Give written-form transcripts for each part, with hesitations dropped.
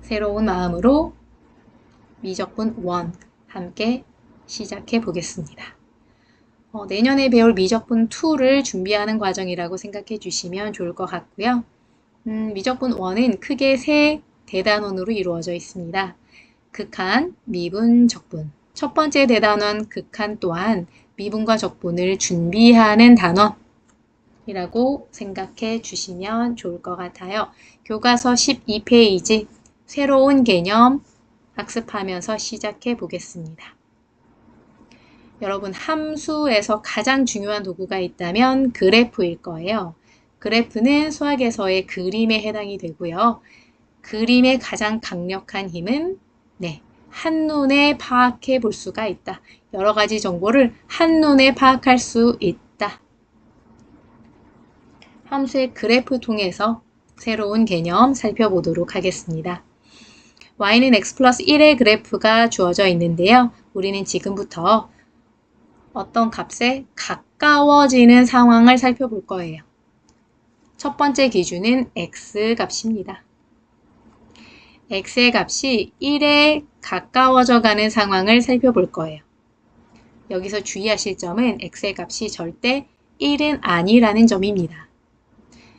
새로운 마음으로 미적분 1 함께 시작해 보겠습니다. 내년에 배울 미적분 2를 준비하는 과정이라고 생각해 주시면 좋을 것 같고요. 미적분 1은 크게 3 대단원으로 이루어져 있습니다. 극한, 미분, 적분. 첫 번째 대단원 극한 또한 미분과 적분을 준비하는 단원이라고 생각해 주시면 좋을 것 같아요. 교과서 12페이지 새로운 개념 학습하면서 시작해 보겠습니다. 여러분, 함수에서 가장 중요한 도구가 있다면 그래프일 거예요. 그래프는 수학에서의 그림에 해당이 되고요. 그림의 가장 강력한 힘은 한눈에 파악해 볼 수가 있다. 여러 가지 정보를 한눈에 파악할 수 있다. 함수의 그래프 통해서 새로운 개념 살펴보도록 하겠습니다. y는 x 플러스 1의 그래프가 주어져 있는데요. 우리는 지금부터 어떤 값에 가까워지는 상황을 살펴볼 거예요. 첫 번째 기준은 x 값입니다. x의 값이 1에 가까워져 가는 상황을 살펴볼 거예요. 여기서 주의하실 점은 x의 값이 절대 1은 아니라는 점입니다.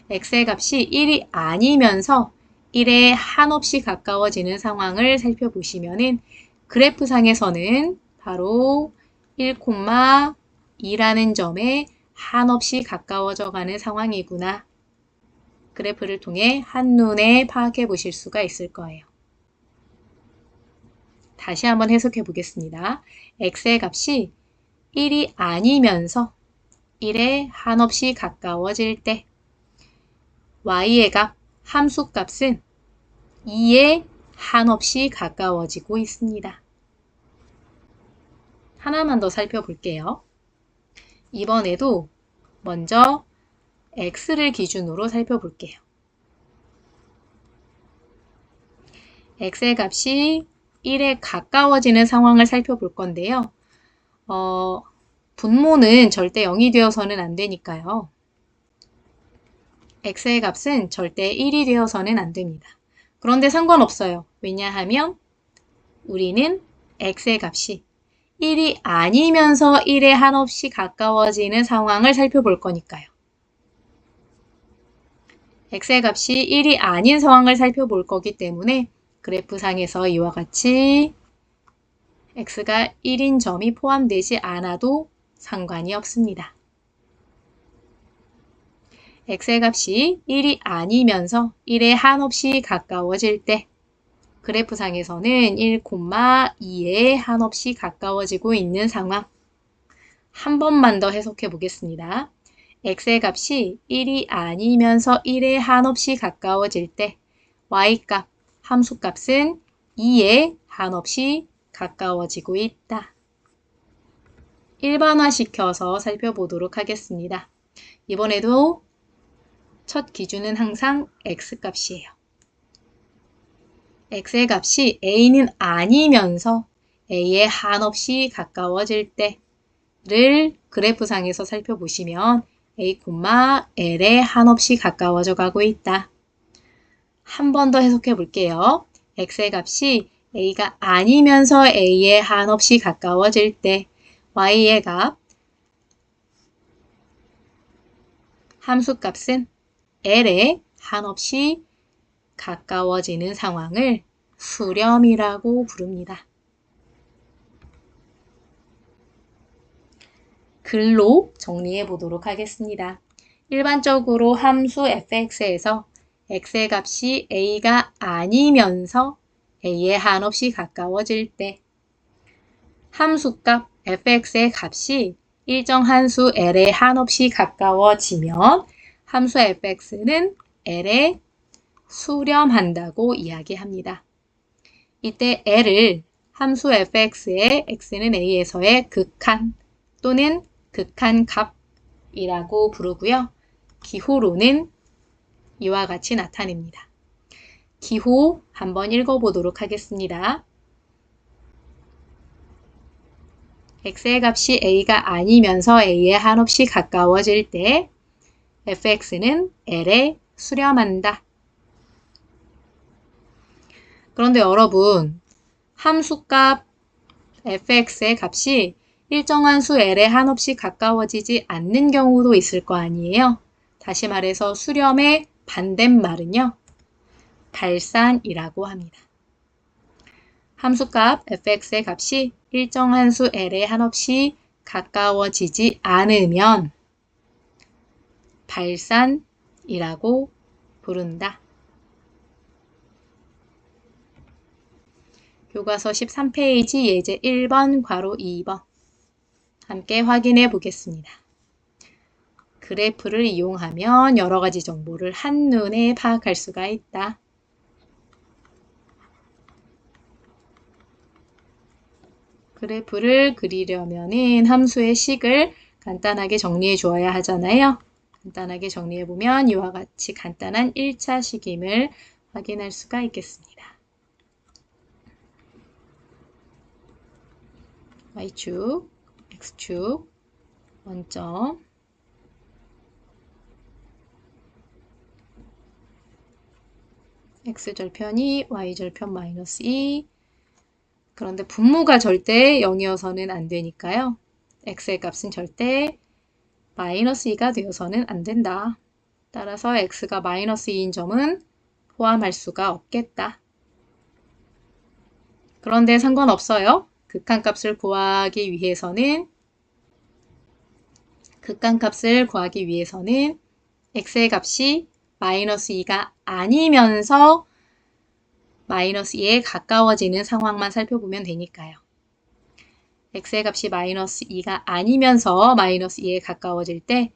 x의 값이 1이 아니면서 1에 한없이 가까워지는 상황을 살펴보시면은 그래프상에서는 바로 1,2라는 점에 한없이 가까워져 가는 상황이구나. 그래프를 통해 한눈에 파악해 보실 수가 있을 거예요. 다시 한번 해석해 보겠습니다. x의 값이 1이 아니면서 1에 한없이 가까워질 때 y의 값, 함수 값은 2에 한없이 가까워지고 있습니다. 하나만 더 살펴볼게요. 이번에도 먼저 x를 기준으로 살펴볼게요. x의 값이 1에 가까워지는 상황을 살펴볼 건데요. 분모는 절대 0이 되어서는 안 되니까요. x의 값은 절대 1이 되어서는 안 됩니다. 그런데 상관없어요. 왜냐하면 우리는 x의 값이 1이 아니면서 1에 한없이 가까워지는 상황을 살펴볼 거니까요. x의 값이 1이 아닌 상황을 살펴볼 거기 때문에 그래프상에서 이와 같이 x가 1인 점이 포함되지 않아도 상관이 없습니다. x의 값이 1이 아니면서 1에 한없이 가까워질 때 그래프상에서는 1,2에 한없이 가까워지고 있는 상황. 한 번만 더 해석해 보겠습니다. x의 값이 1이 아니면서 1에 한없이 가까워질 때 y값, 함수값은 2에 한없이 가까워지고 있다. 일반화시켜서 살펴보도록 하겠습니다. 이번에도 첫 기준은 항상 x값이에요. x의 값이 a는 아니면서 a에 한없이 가까워질 때를 그래프상에서 살펴보시면 a, l에 한없이 가까워져 가고 있다. 한 번 더 해석해 볼게요. x의 값이 a가 아니면서 a에 한없이 가까워질 때 y의 값, 함수값은 l에 한없이 가까워지는 상황을 수렴이라고 부릅니다. 글로 정리해 보도록 하겠습니다. 일반적으로 함수 fx에서 x의 값이 a가 아니면서 a에 한없이 가까워질 때 함수값 fx의 값이 일정 한수 l에 한없이 가까워지면 함수 fx는 l에 수렴한다고 이야기합니다. 이때 l을 함수 fx의 x는 a에서의 극한 또는 극한값이라고 부르고요. 기호로는 이와 같이 나타냅니다. 기호 한번 읽어보도록 하겠습니다. x의 값이 a가 아니면서 a에 한없이 가까워질 때 fx는 l에 수렴한다. 그런데 여러분, 함수값 fx의 값이 일정한 수 l에 한없이 가까워지지 않는 경우도 있을 거 아니에요. 다시 말해서 수렴의 반대말은요. 발산이라고 합니다. 함수값 fx의 값이 일정한 수 l에 한없이 가까워지지 않으면 발산이라고 부른다. 교과서 13페이지 예제 1번 괄호 2번 함께 확인해 보겠습니다. 그래프를 이용하면 여러 가지 정보를 한눈에 파악할 수가 있다. 그래프를 그리려면은 함수의 식을 간단하게 정리해 주어야 하잖아요. 간단하게 정리해 보면 이와 같이 간단한 1차 식임을 확인할 수가 있겠습니다. y축, x축, 원점, x절편이 y절편 마이너스 2. 그런데 분모가 절대 0이어서는 안 되니까요. x의 값은 절대 마이너스 2가 되어서는 안 된다. 따라서 x가 마이너스 2인 점은 포함할 수가 없겠다. 그런데 상관없어요. 극한값을 구하기 위해서는 x의 값이 마이너스 2가 아니면서 마이너스 2에 가까워지는 상황만 살펴보면 되니까요. x의 값이 마이너스 2가 아니면서 마이너스 2에 가까워질 때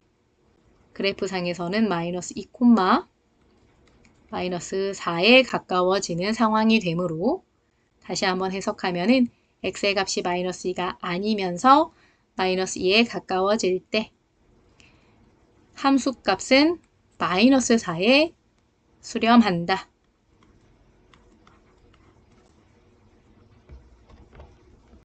그래프상에서는 마이너스 2, 마이너스 4에 가까워지는 상황이 되므로 다시 한번 해석하면은 x의 값이 마이너스 2가 아니면서 마이너스 2에 가까워질 때 함수값은 마이너스 4에 수렴한다.